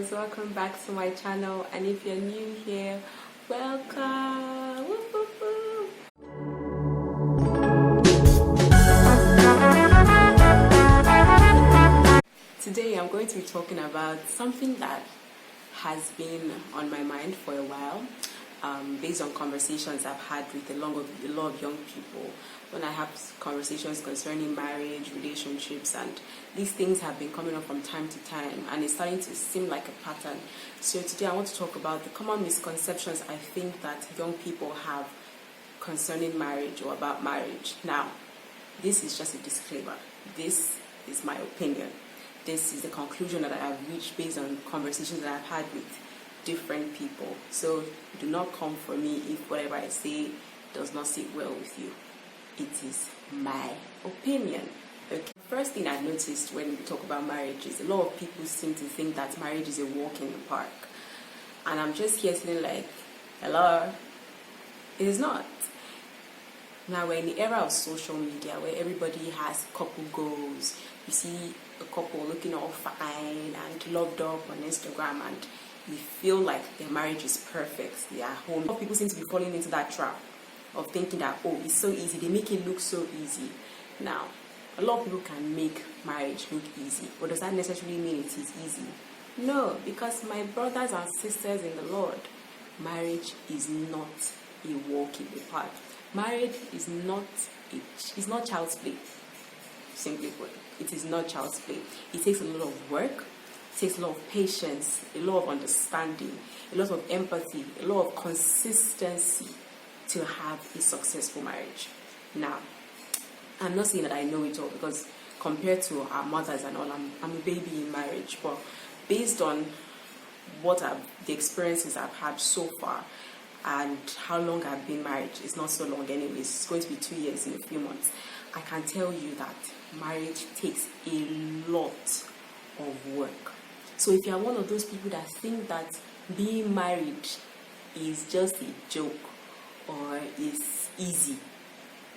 guys, welcome back to my channel, and if you're new here, welcome. Woo, woo, woo. Today I'm going to be talking about something that has been on my mind for a while, based on conversations I've had with a lot of young people. When I have conversations concerning marriage, relationships, and these things have been coming up from time to time, and it's starting to seem like a pattern. So today I want to talk about the common misconceptions I think that young people have concerning marriage or about marriage. Now, this is just a disclaimer. This is my opinion. This is the conclusion that I have reached based on conversations that I've had with different people. So do not come for me if whatever I say does not sit well with you. It is my opinion. Okay. First thing I noticed when we talk about marriage is a lot of people seem to think that marriage is a walk in the park. And I'm just here feeling like, hello, it is not. Now we're in the era of social media where everybody has couple goals. You see a couple looking all fine and loved up on Instagram, and you feel like their marriage is perfect. They are home. A lot of people seem to be falling into that trap of thinking that, oh, it's so easy. They make it look so easy. Now, a lot of people can make marriage look easy, but does that necessarily mean it is easy? No, because my brothers and sisters in the Lord, marriage is not a walk in the park. Marriage is not child's play. Simply put, it is not child's play. It takes a lot of work, it takes a lot of patience, a lot of understanding, a lot of empathy, a lot of consistency to have a successful marriage. Now, I'm not saying that I know it all, because compared to our mothers and all, I'm a baby in marriage. But based on the experiences I've had so far and how long I've been married, it's not so long anyways, it's going to be 2 years in a few months, I can tell you that marriage takes a lot of work. So if you're one of those people that think that being married is just a joke or is easy,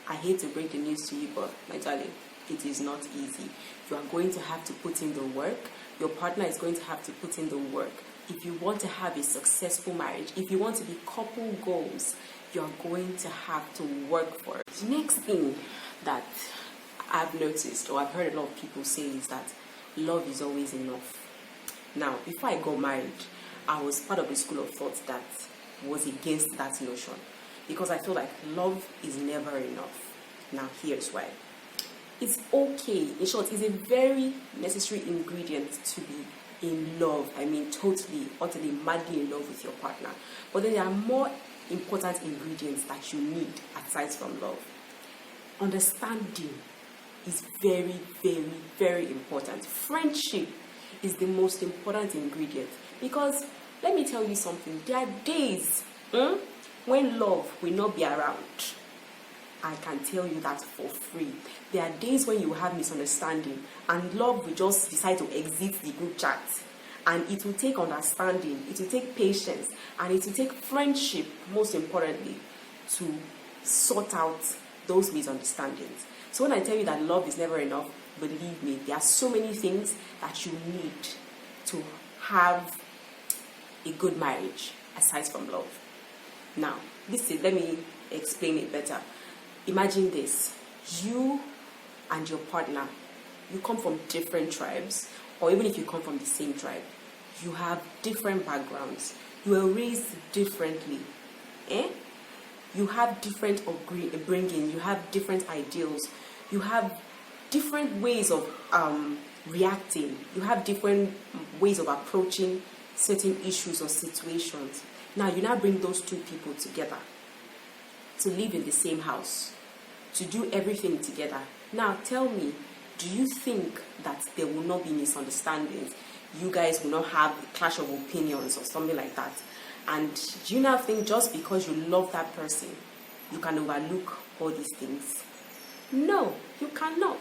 I hate to break the news to you, but my darling, it is not easy. You are going to have to put in the work. Your partner is going to have to put in the work. If you want to have a successful marriage, if you want to be couple goals, you are going to have to work for it. The next thing that I've noticed, or I've heard a lot of people say, is that love is always enough. Now, before I got married, I was part of a school of thought that was against that notion, because I feel like love is never enough. Now, here's why. It's okay. In short, it's a very necessary ingredient to be in love. I mean, totally, utterly, madly in love with your partner. But then there are more important ingredients that you need aside from love. Understanding is very, very, very important. Friendship is the most important ingredient, because let me tell you something. There are days when love will not be around. I can tell you that for free. There are days when you have misunderstanding and love will just decide to exit the group chat, and it will take understanding, it will take patience, and it will take friendship, most importantly, to sort out those misunderstandings. So when I tell you that love is never enough, believe me, there are so many things that you need to have a good marriage aside from love. Now, let me explain it better. Imagine this. You and your partner, you come from different tribes, or even if you come from the same tribe, you have different backgrounds. You were raised differently. You have different upbringing, you have different ideals, you have different ways of reacting, you have different ways of approaching certain issues or situations. Now, you now bring those two people together to live in the same house, to do everything together. Now, tell me, do you think that there will not be misunderstandings? You guys will not have a clash of opinions or something like that? And do you now think just because you love that person, you can overlook all these things? No, you cannot.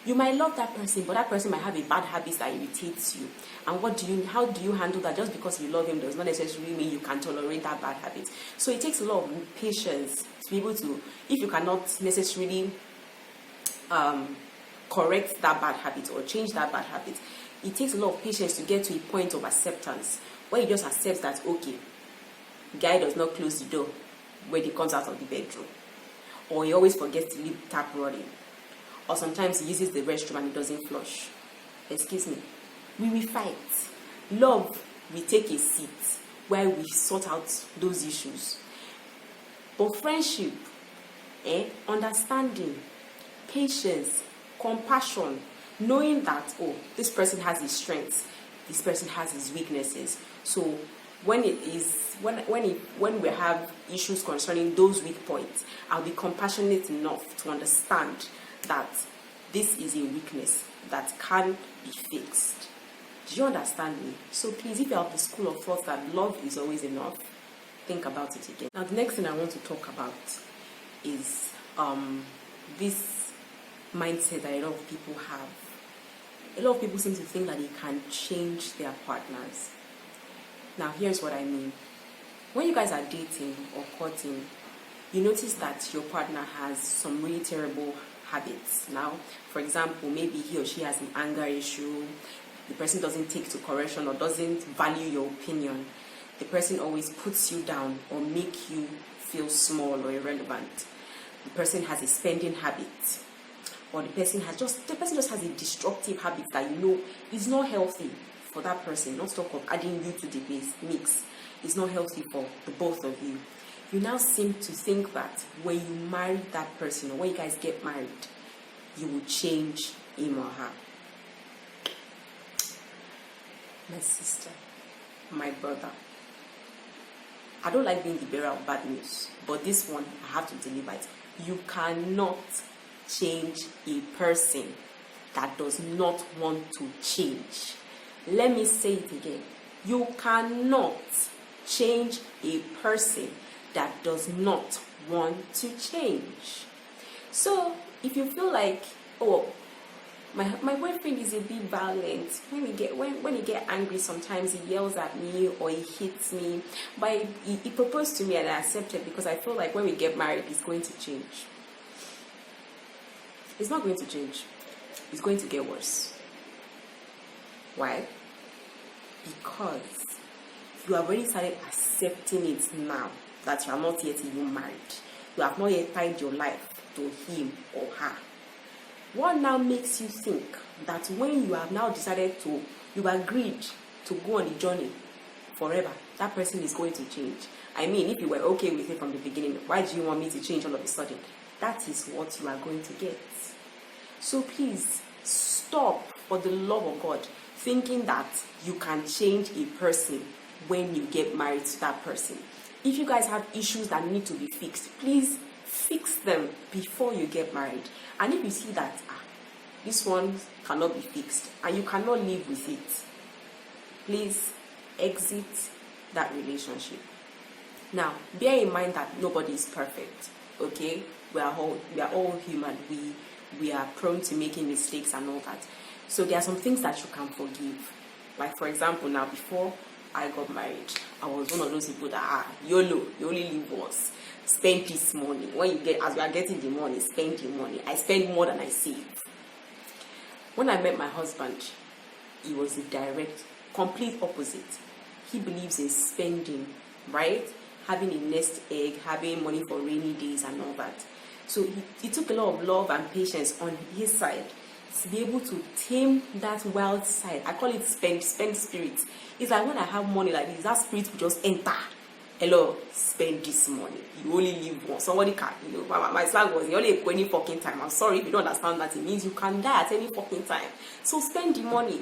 You might love that person, but that person might have a bad habit that irritates you. And how do you handle that? Just because you love him does not necessarily mean you can tolerate that bad habit. So it takes a lot of patience to be able to, if you cannot necessarily correct that bad habit or change that bad habit, it takes a lot of patience to get to a point of acceptance where you just accept that, okay, guy does not close the door when he comes out of the bedroom, or he always forgets to leave the tap running, or sometimes he uses the restroom and it doesn't flush. Excuse me. We will fight. Love will take a seat while we sort out those issues. But friendship, understanding, patience, compassion, knowing that, oh, this person has his strengths, this person has his weaknesses. So when we have issues concerning those weak points, I'll be compassionate enough to understand that this is a weakness that can be fixed. Do you understand me? So please, if you have the school of thought that love is always enough, think about it again. Now, the next thing I want to talk about is this mindset that a lot of people have. A lot of people seem to think that they can change their partners. Now, here's what I mean. When you guys are dating or courting, you notice that your partner has some really terrible habits. Now, for example, maybe he or she has an anger issue. The person doesn't take to correction or doesn't value your opinion. The person always puts you down or make you feel small or irrelevant. The person has a spending habit, or the person just has a destructive habit that you know is not healthy for that person. Not talk of adding you to the mix. It's not healthy for the both of you. You now seem to think that when you marry that person, or when you guys get married, you will change him or her. My sister, my brother, I don't like being the bearer of bad news, but this one, I have to deliver it. You cannot change a person that does not want to change. Let me say it again. You cannot change a person that does not want to change. So if you feel like, oh, my boyfriend is a bit violent, when he get angry, sometimes he yells at me or he hits me, but he proposed to me and I accepted because I feel like when we get married, it's going to change. It's not going to change. It's going to get worse. Why? Because you have already started accepting it now that you are not yet even married. You have not yet tied your life to him or her. What now makes you think that when you have now you've agreed to go on the journey forever, that person is going to change? I mean, if you were okay with it from the beginning, why do you want me to change all of a sudden? That is what you are going to get. So please, stop, for the love of God, thinking that you can change a person when you get married to that person. If you guys have issues that need to be fixed, please fix them before you get married. And if you see that this one cannot be fixed and you cannot live with it, please exit that relationship. Now, bear in mind that nobody is perfect. Okay, we are all human. We are prone to making mistakes and all that. So there are some things that you can forgive. Like, for example, now, before I got married, I was one of those people that YOLO, you only live once. Spend this money. As we are getting the money, spend the money. I spend more than I save. When I met my husband, he was the direct, complete opposite. He believes in spending, right? Having a nest egg, having money for rainy days and all that. So he took a lot of love and patience on his side to be able to tame that wild side. I call it spend spirit. It's like when I have money like this, that spirit will just enter. Hello, spend this money. You only live once. Somebody can, my slang was, you only any fucking time. I'm sorry if you don't understand that. It means you can die at any fucking time. So spend the money.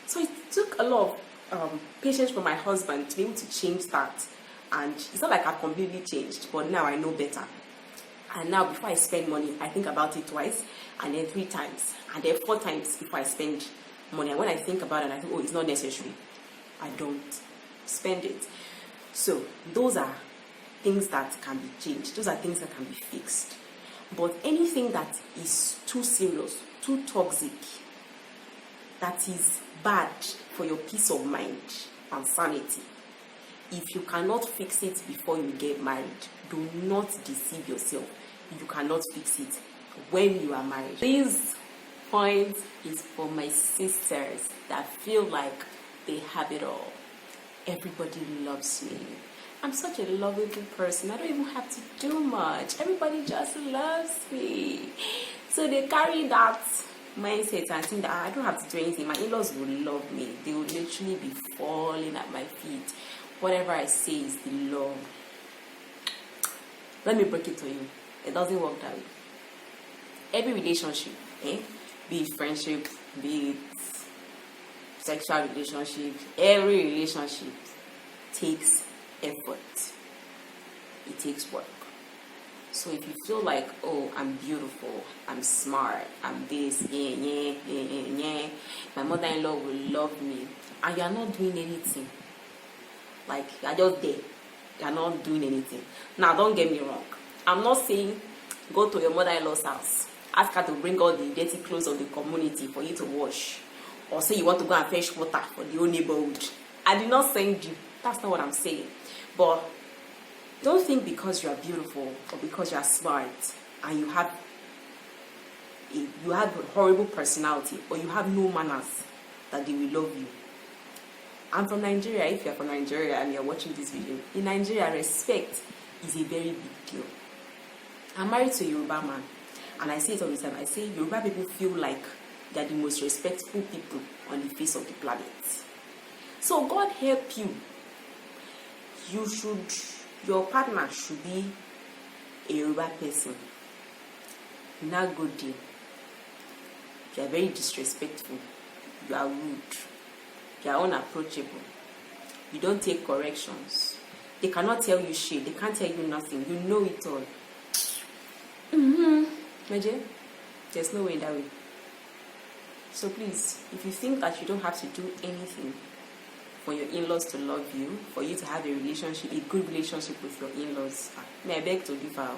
So it took a lot of patience from my husband to be able to change that. And it's not like I've completely changed, but now I know better. And now before I spend money, I think about it twice, and then 3 times, and then 4 times before I spend money. And when I think about it, I think, oh, it's not necessary. I don't spend it. So those are things that can be changed. Those are things that can be fixed. But anything that is too serious, too toxic, that is bad for your peace of mind and sanity, if you cannot fix it before you get married, do not deceive yourself. You cannot fix it when you are married. Please point is for my sisters that feel like they have it all. Everybody loves me. I'm such a lovable person. I don't even have to do much. Everybody just loves me. So they carry that mindset and think that I don't have to do anything. My in-laws will love me. They will literally be falling at my feet. Whatever I say is the love. Let me break it to you. It doesn't work that way. Every relationship, be it friendship, be it sexual relationship, every relationship takes effort. It takes work. So if you feel like, oh, I'm beautiful, I'm smart, I'm this, my mother-in-law will love me, and you are not doing anything, like you are just there, you are not doing anything. Now, don't get me wrong. I'm not saying go to your mother-in-law's house, ask her to bring all the dirty clothes of the community for you to wash, or say you want to go and fetch water for the whole neighborhood. I did not send you. That's not what I'm saying. But don't think because you are beautiful or because you are smart and you have a horrible personality or you have no manners that they will love you. I'm from Nigeria. If you're from Nigeria and you're watching this video, in Nigeria, respect is a very big deal. I'm married to a Yoruba man, and I say it all the time. I say Yoruba people feel like they're the most respectful people on the face of the planet. So God help you. Your partner should be a Yoruba person. Not good deal. You are very disrespectful. You are rude. You are unapproachable. You don't take corrections. They cannot tell you shit. They can't tell you nothing. You know it all. Major, there's no way that way. So please, if you think that you don't have to do anything for your in-laws to love you, for you to have a good relationship with your in-laws, I beg to differ.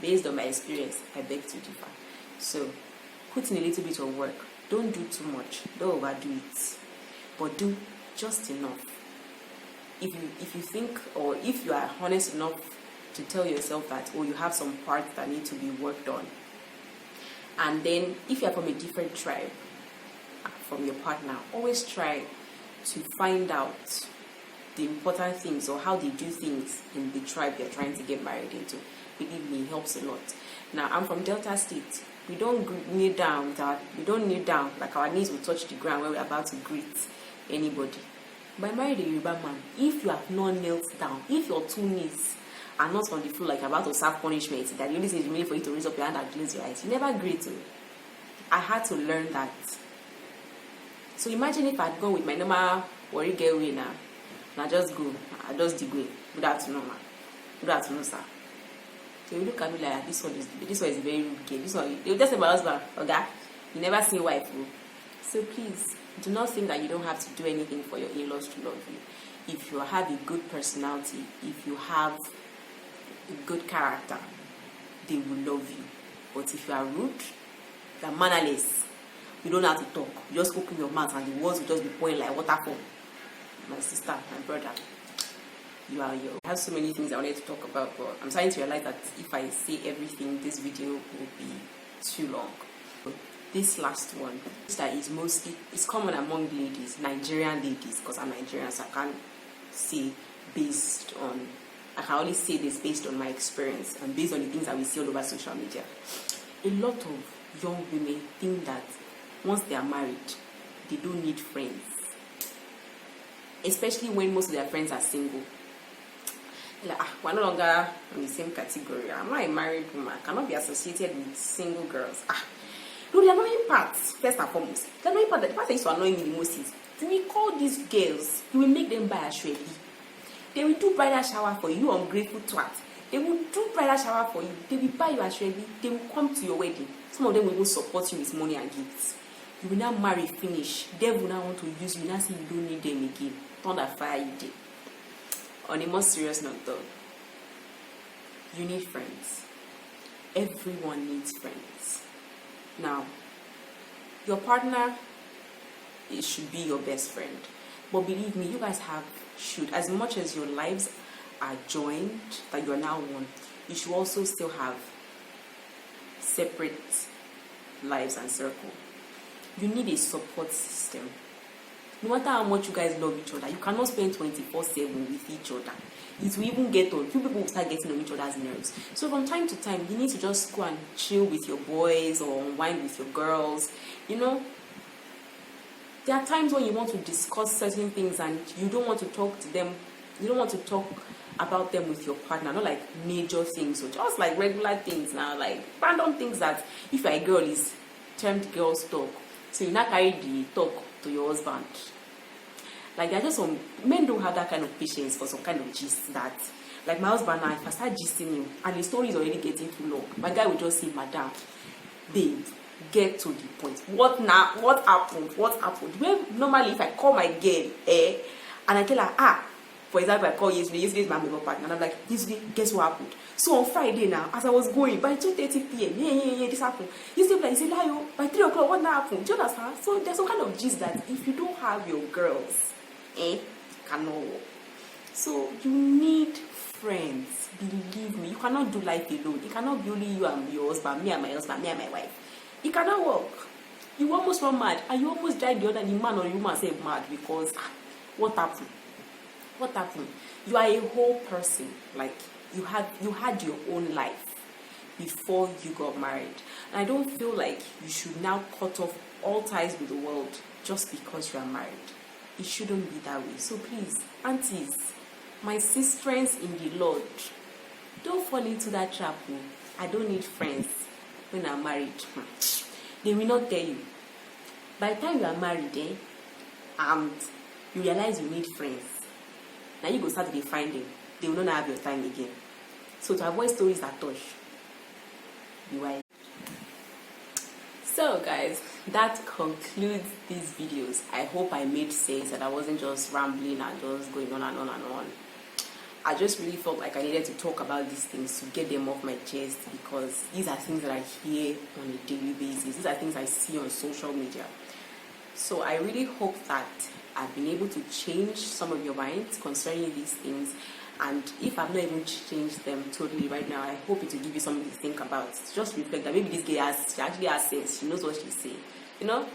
Based on my experience, I beg to differ. So, put in a little bit of work. Don't do too much. Don't overdo it. But do just enough. If you think, or if you are honest enough to tell yourself that, you have some parts that need to be worked on. And then, if you are from a different tribe from your partner, always try to find out the important things or how they do things in the tribe you're trying to get married into. Believe me, it helps a lot. Now, I'm from Delta State. We don't kneel down. Like our knees will touch the ground when we're about to greet anybody. By married a Yoruba man, if you have not knelt down, if your two knees are not on the floor like you're about to serve punishment, that the only thing is really for you to raise up your hand and close your eyes, you never greet to. I had to learn that. So imagine if I'd gone with my normal worry girl way now. And I just dig way. Good afternoon, man. Good afternoon, sir. So you look at me like, this one is a very rude girl. This one, you just say my husband, okay? You never see wife. So please, do not think that you don't have to do anything for your in-laws to love you. If you have a good personality, if you have a good character, they will love you. But if you are rude, you are mannerless, you don't have to talk, you just open your mouth and the words will just be pouring like waterfall. My sister, my brother, I have so many things I wanted to talk about, but I'm starting to realize that if I say everything, this video will be too long. This last one, that is it's common among ladies, Nigerian ladies, because I'm Nigerian, so I can only say this based on my experience and based on the things that we see all over social media. A lot of young women think that once they are married, they don't need friends, especially when most of their friends are single. Like, we're no longer in the same category. I'm not a married woman. I cannot be associated with single girls. No, the annoying part, first and foremost, the annoying part, the part that used to annoy me the most is, when we call these girls, you will make them buy a shrebi. They will do bridal shower for you, ungrateful twat. They will do bridal shower for you. They will buy you a shrebi. They will come to your wedding. Some of them will even support you with money and gifts. You will now marry, finish. They will now want to use you. Now say you don't need them again. Thunder fire you did. On a more serious note though, you need friends. Everyone needs friends. Now, your partner, it should be your best friend. But believe me, you guys should, as much as your lives are joined, that you are now one, you should also still have separate lives and circle. you need a support system. No matter how much you guys love each other, you cannot spend 24/7 with each other. It will even get on. Few people will start getting on each other's nerves. So from time to time, you need to just go and chill with your boys or unwind with your girls. You know, there are times when you want to discuss certain things and you don't want to talk to them. You don't want to talk about them with your partner, not like major things, so just like regular things now, like random things that if you're a girl is termed girls talk. So you not carry the talk to your husband. Like there are just some men don't have that kind of patience for some kind of gist that, like my husband now, if I start gisting him and the story is already getting too long, my guy will just say, "Madam, babe, get to the point. What now? What happened? What happened?" Well, normally if I call my girl, and I tell her, for example, I call yesterday is my makeup partner, and I'm like, "Yesterday, guess what happened?" So on Friday now, as I was going, by 2:30 p.m., this happened. Yesterday, like, say, "Layo, by 3 o'clock, what now happened?" Do you understand? So there's some kind of gist that if you don't have your girls, cannot work. So you need friends. Believe me, you cannot do life alone. It cannot be only you and your husband, me and my husband, me and my wife. It cannot work. You almost run mad, and you almost drive the other man or the woman say mad because what happened? What happened? You are a whole person. Like you had your own life before you got married. And I don't feel like you should now cut off all ties with the world just because you are married. It shouldn't be that way. So please, aunties, my sisters in the Lord, don't fall into that trap. I don't need friends when I'm married. They will not tell you. By the time you are married, and you realize you need friends, now you go start to be finding. They will not have your time again. So to avoid stories that touch, be wise. So guys, that concludes these videos. I hope I made sense and I wasn't just rambling and just going on and on and on. I just really felt like I needed to talk about these things to get them off my chest, because these are things that I hear on a daily basis. These are things I see on social media. So I really hope that I've been able to change some of your minds concerning these things. And if I've not even changed them totally right now, I hope it will give you something to think about. Just reflect that maybe this girl she actually has sense. She knows what she's saying. You know?